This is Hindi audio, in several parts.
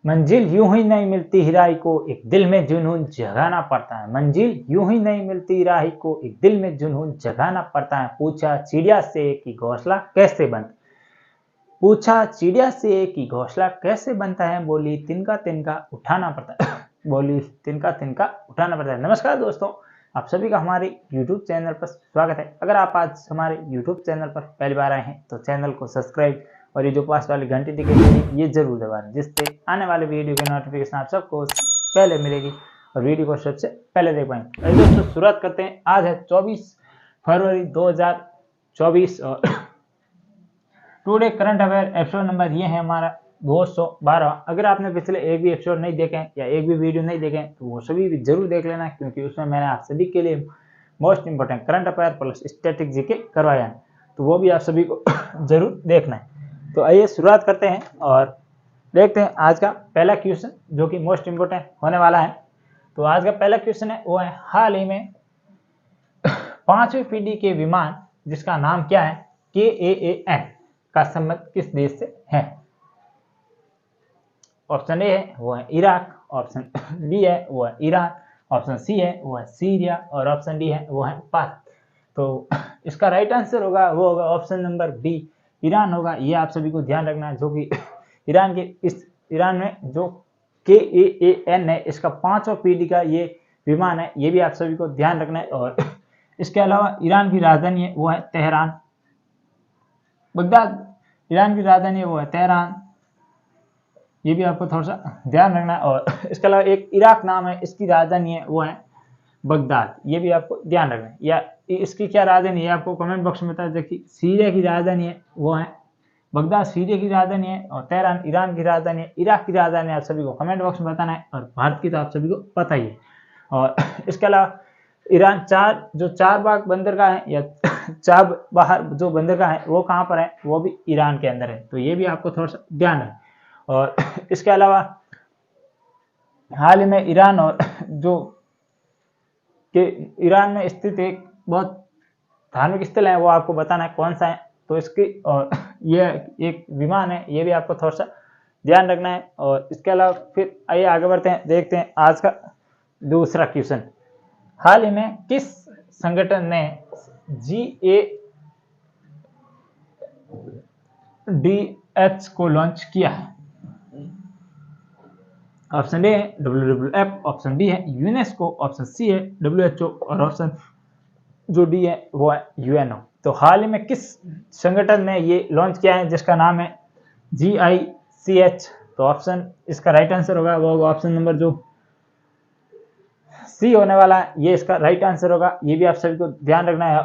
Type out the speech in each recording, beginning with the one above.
मंजिल यूं ही नहीं मिलती राही को, एक दिल में जुनून जगाना पड़ता है। मंजिल यूं ही नहीं मिलती राही को, एक दिल में जुनून जगाना पड़ता है। पूछा चिड़िया से कि घोंसला कैसे बनता, पूछा चिड़िया से कि घोंसला कैसे बनता है, बोली तिनका तिनका उठाना पड़ता है। बोली तिनका तिनका उठाना पड़ता है। नमस्कार दोस्तों, आप सभी का हमारे YouTube चैनल पर स्वागत है। अगर आप आज हमारे YouTube चैनल पर पहली बार आए हैं तो चैनल को सब्सक्राइब और ये जो पास वाली घंटी दिखाई दे रही है ये जरूर दबाएं, जिससे आने वाले वीडियो की नोटिफिकेशन आप सबको पहले मिलेगी और वीडियो को सबसे पहले देख पाएंगे। तो दोस्तों शुरुआत करते हैं। आज है 24 फरवरी 2024 और today current affair episode number ये है हमारा 212। अगर आपने पिछले एक भी एपिसोड नहीं देखे या एक भी वीडियो नहीं देखे तो वो सभी भी जरूर देख लेना, क्योंकि उसमें मैंने आप सभी के लिए most important current affair plus static GK करवाया है, तो वो भी आप सभी को जरूर देखना है। तो आइए शुरुआत करते हैं और देखते हैं आज का पहला क्वेश्चन जो कि मोस्ट इंपोर्टेंट होने वाला है। तो आज का पहला क्वेश्चन है वो है, हाल ही में 5वीं पीढ़ी के विमान जिसका नाम क्या है, KAAN का संबंध किस देश से है। ऑप्शन ए है वो है इराक, ऑप्शन बी है वो है ईरान, ऑप्शन सी है वो है सीरिया और ऑप्शन डी है वो है भारत। तो इसका राइट आंसर होगा वो होगा ऑप्शन नंबर बी, ईरान होगा। ये आप सभी को ध्यान रखना है, जो कि ईरान में जो KAAN है इसका 5वां पीढ़ी का ये विमान है, ये भी आप सभी को ध्यान रखना है। और इसके अलावा ईरान की राजधानी है वो है तेहरान, बगदाद ईरान की राजधानी है वो है तेहरान, ये भी आपको थोड़ा सा ध्यान रखना है। और इसके अलावा एक इराक नाम है, इसकी राजधानी है वो है बगदाद, ये भी आपको ध्यान रखना है। या इसकी क्या राजधानी है आपको कमेंट बॉक्स में बता। देखिए सीरिया की राजधानी है वो है बगदाद, सीरिया की राजधानी है, और तेहरान ईरान की राजधानी है, इराक की राजधानी आप सभी को कमेंट बॉक्स में बताना है, और भारत की तो आप सभी को पता ही है। और इसके अलावा ईरान चार बाग बंदरगाह है या चार बाहर जो बंदरगाह है वो कहाँ पर है, वो भी ईरान के अंदर है, तो ये भी आपको थोड़ा सा ध्यान है। और इसके अलावा हाल ही में ईरान और जो कि ईरान में स्थित एक बहुत धार्मिक स्थल है वो आपको बताना है कौन सा है। तो इसकी और ये एक विमान है, ये भी आपको थोड़ा सा ध्यान रखना है। और इसके अलावा फिर आइए आगे बढ़ते हैं, देखते हैं आज का दूसरा क्वेश्चन। हाल ही में किस संगठन ने GADH को लॉन्च किया है। ऑप्शन ए है WWF, ऑप्शन बी है यूनेस्को, ऑप्शन सी है WHO और ऑप्शन जो डी है वो है UNO। तो हाल ही में किस संगठन ने ये लॉन्च किया है जिसका नाम है GICH। तो ऑप्शन इसका राइट आंसर होगा वो होगा ऑप्शन नंबर जो सी होने वाला है, ये इसका राइट आंसर होगा, ये भी आप सभी को ध्यान रखना है।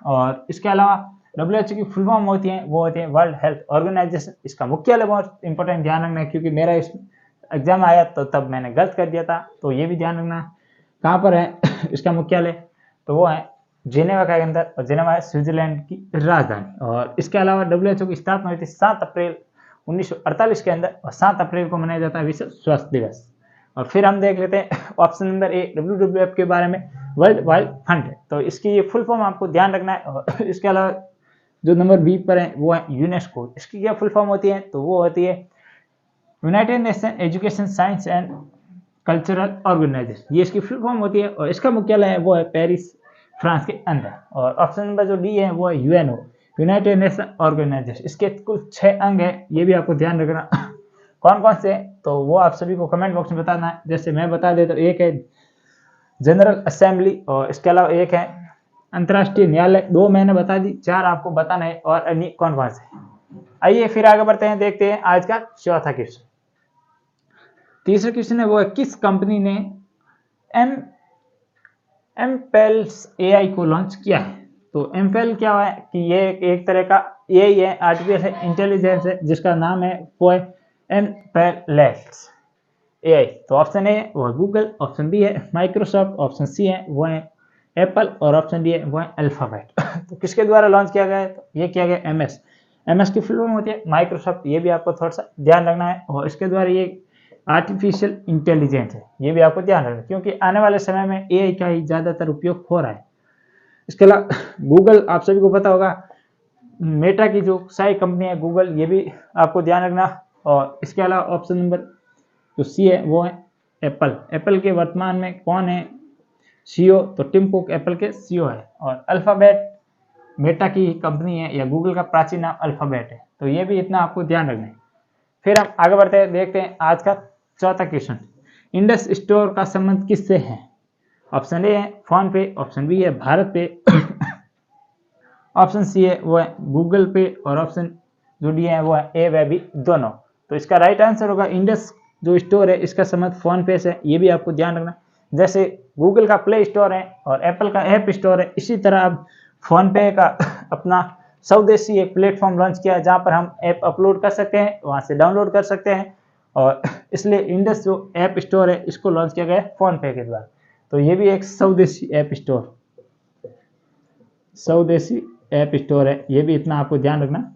और इसके अलावा WHO की फुल फॉर्म होती है वो होती है वर्ल्ड हेल्थ ऑर्गेनाइजेशन। इसका मुख्यालय बहुत इंपॉर्टेंट ध्यान रखना है, क्योंकि मेरा इस एग्जाम आया तो तब मैंने गलत कर दिया था, तो ये भी ध्यान रखना कहाँ पर है इसका मुख्यालय, तो वो है जिनेवा के अंदर, और जिनेवा है स्विट्जरलैंड की राजधानी। और इसके अलावा WHO की स्थापना हुई थी 7 अप्रैल 1948 के अंदर, और 7 अप्रैल को मनाया जाता है विश्व स्वास्थ्य दिवस। और फिर हम देख लेते हैं ऑप्शन नंबर ए WWF के बारे में, वर्ल्ड वाइड फंड। तो इसकी ये फुल फॉर्म आपको ध्यान रखना है। और इसके अलावा जो नंबर बी पर है वो है यूनेस्को। इसकी क्या फुल फॉर्म होती है, तो वो होती है United Nation Education Science and Cultural Organisation, ये इसकी फुल फॉर्म होती है। और इसका मुख्यालय है वो है पेरिस फ्रांस के अंदर। और ऑप्शन नंबर जो डी है वो है UNO, यूनाइटेड नेशन ऑर्गेनाइजेशन। इसके कुल 6 अंग है, ये भी आपको ध्यान रखना कौन कौन से, तो वो आप सभी को कमेंट बॉक्स में बताना है। जैसे मैं बता देता हूँ, एक है जनरल असेंबली, और इसके अलावा एक है अंतर्राष्ट्रीय न्यायालय, 2 मैंने बता दी, 4 आपको बताना है और अन्य कौन कौन से। आइए फिर आगे बढ़ते हैं, देखते हैं आज का चौथा क्वेश्चन। तीसरा क्वेश्चन है वो है, किस कंपनी ने MPELS AI को लॉन्च किया है। तो MPEL क्या है कि ये एक तरह का AI है, आर्टिफिशियल इंटेलिजेंस है, जिसका नाम है वो है MPELS AI। तो ऑप्शन ए वो है गूगल, ऑप्शन बी है माइक्रोसॉफ्ट, ऑप्शन सी है वो है एप्पल और ऑप्शन डी है वो है अल्फाबेट। तो किसके द्वारा लॉन्च किया गया है, तो ये किया गया MS की फुल फॉर्म होती है माइक्रोसॉफ्ट, ये भी आपको थोड़ा सा ध्यान रखना है। और इसके द्वारा ये आर्टिफिशियल इंटेलिजेंस है, ये भी आपको ध्यान रखना है, क्योंकि आने वाले समय में AI का ही ज़्यादातर उपयोग हो रहा है। इसके अलावा गूगल आप सभी को पता होगा, मेटा की जो सारी कंपनी है गूगल, ये भी आपको ध्यान रखना। और इसके अलावा ऑप्शन नंबर जो सी है वो है एप्पल। एप्पल के वर्तमान में कौन है सीईओ, तो टिम कुक एप्पल के सीईओ है। और अल्फाबेट मेटा की कंपनी है या गूगल का प्राचीन नाम अल्फाबेट है। तो ये भी इतना आपको ध्यान रखना है। फिर हम आगे बढ़ते हैं, देखते हैं आज का चौथा क्वेश्चन, इंडस स्टोर का संबंध किससे है? ऑप्शन ए है फोन पे, ऑप्शन बी है भारत पे, ऑप्शन सी है वो है गूगल पे, और ऑप्शन जो डी है वो है ए व बी दोनों। तो इसका राइट आंसर होगा इंडस जो स्टोर है इसका संबंध फोन पे से। ये भी आपको ध्यान रखना, जैसे गूगल का प्ले स्टोर है और एप्पल का ऐप स्टोर है, इसी तरह अब फोन पे का अपना स्वदेशी एक प्लेटफॉर्म लॉन्च किया है जहां पर हम ऐप अपलोड कर सकते हैं, वहां से डाउनलोड कर सकते हैं, और इसलिए इंडस जो ऐप स्टोर है इसको लॉन्च किया गया है फोन पे के द्वारा। तो ये भी एक स्वदेशी ऐप स्टोर, स्वदेशी ऐप स्टोर है, ये भी इतना आपको ध्यान रखना।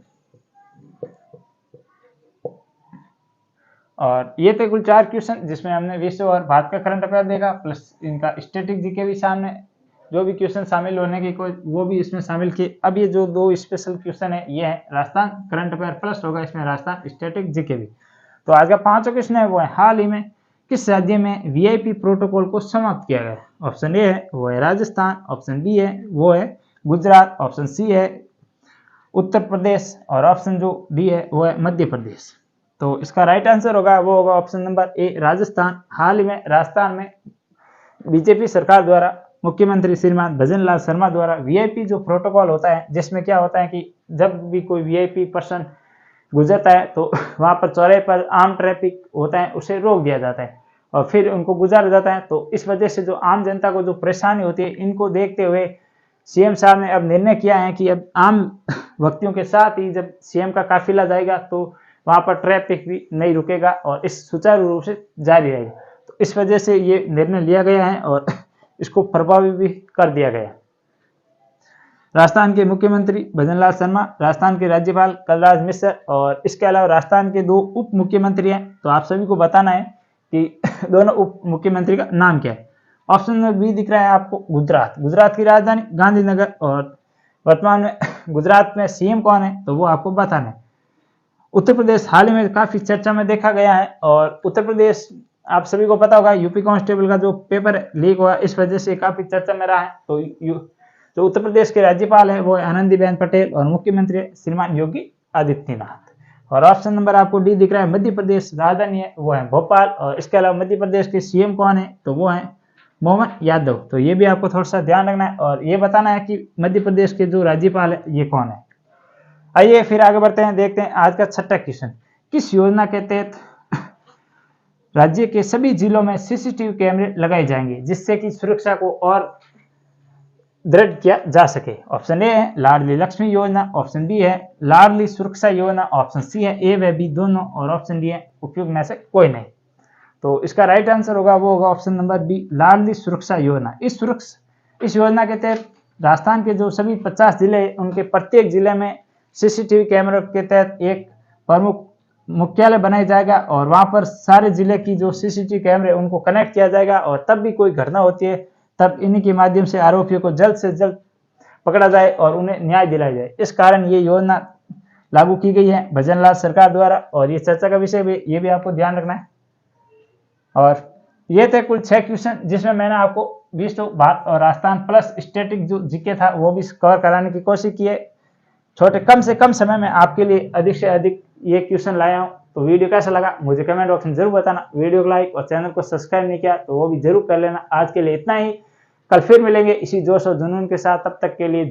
और ये थे कुल 4 क्वेश्चन जिसमें हमने विश्व और भारत का करंट अफेयर देखा, प्लस इनका स्टैटिक जीके भी सामने जो भी क्वेश्चन शामिल होने की कोई वो भी इसमें शामिल किए। अब ये जो 2 स्पेशल क्वेश्चन है ये है राजस्थान करंट अफेयर प्लस होगा इसमें राजस्थान स्टैटिक जीके भी। तो आज का 5वां क्वेश्चन है वो है हाल ही में किस राज्य में वीआईपी प्रोटोकॉल को समाप्त किया गया? ऑप्शन ए है वो है राजस्थान, ऑप्शन बी है वो है गुजरात, ऑप्शन सी है उत्तर प्रदेश, और ऑप्शन जो डी है वो है मध्य प्रदेश। तो इसका राइट आंसर होगा वो होगा ऑप्शन नंबर ए राजस्थान। हाल ही में राजस्थान में बीजेपी सरकार द्वारा मुख्यमंत्री श्रीमान भजन लाल शर्मा द्वारा वीआईपी जो प्रोटोकॉल होता है, जिसमें क्या होता है कि जब भी कोई वीआईपी पर्सन गुजरता है तो वहां पर चौराहे पर आम ट्रैफिक होता है उसे रोक दिया जाता है और फिर उनको गुजारा जाता है। तो इस वजह से जो आम जनता को जो परेशानी होती है, इनको देखते हुए सीएम साहब ने अब निर्णय किया है कि अब आम व्यक्तियों के साथ ही जब सीएम का काफिला जाएगा तो वहां पर ट्रैफिक भी नहीं रुकेगा और इस सुचारू रूप से जारी रहेगा। तो इस वजह से ये निर्णय लिया गया है और इसको प्रभावी भी कर दिया गया। राजस्थान के मुख्यमंत्री भजन लाल शर्मा, राजस्थान के राज्यपाल कलराज मिश्र, और इसके अलावा राजस्थान के 2 उप मुख्यमंत्री हैं। तो आप सभी को बताना है कि दोनों उप मुख्यमंत्री का नाम क्या है। ऑप्शन नंबर बी दिख रहा है आपको गुजरात, गुजरात की राजधानी गांधीनगर, और वर्तमान में गुजरात में सीएम कौन है तो वो आपको बताना है। उत्तर प्रदेश हाल ही में काफी चर्चा में देखा गया है, और उत्तर प्रदेश आप सभी को पता होगा यूपी कांस्टेबल का जो पेपर लीक हुआ इस वजह से काफी चर्चा में रहा है। तो जो उत्तर प्रदेश के राज्यपाल है वो है आनंदीबेन पटेल और मुख्यमंत्री श्रीमान योगी आदित्यनाथ। और ऑप्शन नंबर आपको डी दिख रहा है मध्य प्रदेश, राजधानी है वो है भोपाल, और इसके अलावा मध्य प्रदेश के सीएम कौन है तो वो है मोहन यादव। तो ये भी आपको थोड़ा सा ध्यान रखना है और ये बताना है कि मध्य प्रदेश के जो राज्यपाल है ये कौन है। आइए फिर आगे बढ़ते हैं, देखते हैं आज का 6वां क्वेश्चन, किस योजना के तहत राज्य के सभी जिलों में सीसीटीवी कैमरे लगाए जाएंगे जिससे कि सुरक्षा को और दृढ़ किया जा सके? ऑप्शन ए है लाडली लक्ष्मी योजना, ऑप्शन बी है लाडली सुरक्षा योजना, ऑप्शन सी है ए व बी दोनों, और ऑप्शन डी है उपयुक्त में से कोई नहीं। तो इसका राइट आंसर होगा वो होगा ऑप्शन नंबर बी लाडली सुरक्षा योजना। इस योजना के तहत राजस्थान के जो सभी 50 जिले उनके प्रत्येक जिले में सीसीटीवी कैमरे के तहत एक प्रमुख मुख्यालय बनाया जाएगा और वहां पर सारे जिले की जो सीसीटीवी कैमरे उनको कनेक्ट किया जाएगा, और तब भी कोई घटना होती है तब इन्हीं के माध्यम से आरोपियों को जल्द से जल्द पकड़ा जाए और उन्हें न्याय दिलाया जाए। इस कारण ये योजना लागू की गई है भजन लाल सरकार द्वारा, और ये चर्चा का विषय भी ये भी आपको ध्यान रखना है। और ये थे कुल 6 क्वेश्चन जिसमें मैंने आपको विश्व भारत और राजस्थान प्लस स्टैटिक जो जीके था वो भी कवर कराने की कोशिश की है। छोटे कम से कम समय में आपके लिए अधिक से अधिक ये क्वेश्चन लाया हूँ। तो वीडियो कैसा लगा मुझे कमेंट बॉक्स में जरूर बताना। वीडियो को लाइक और चैनल को सब्सक्राइब नहीं किया तो वो भी जरूर कर लेना। आज के लिए इतना ही, कल फिर मिलेंगे इसी जोश और जुनून के साथ, तब तक के लिए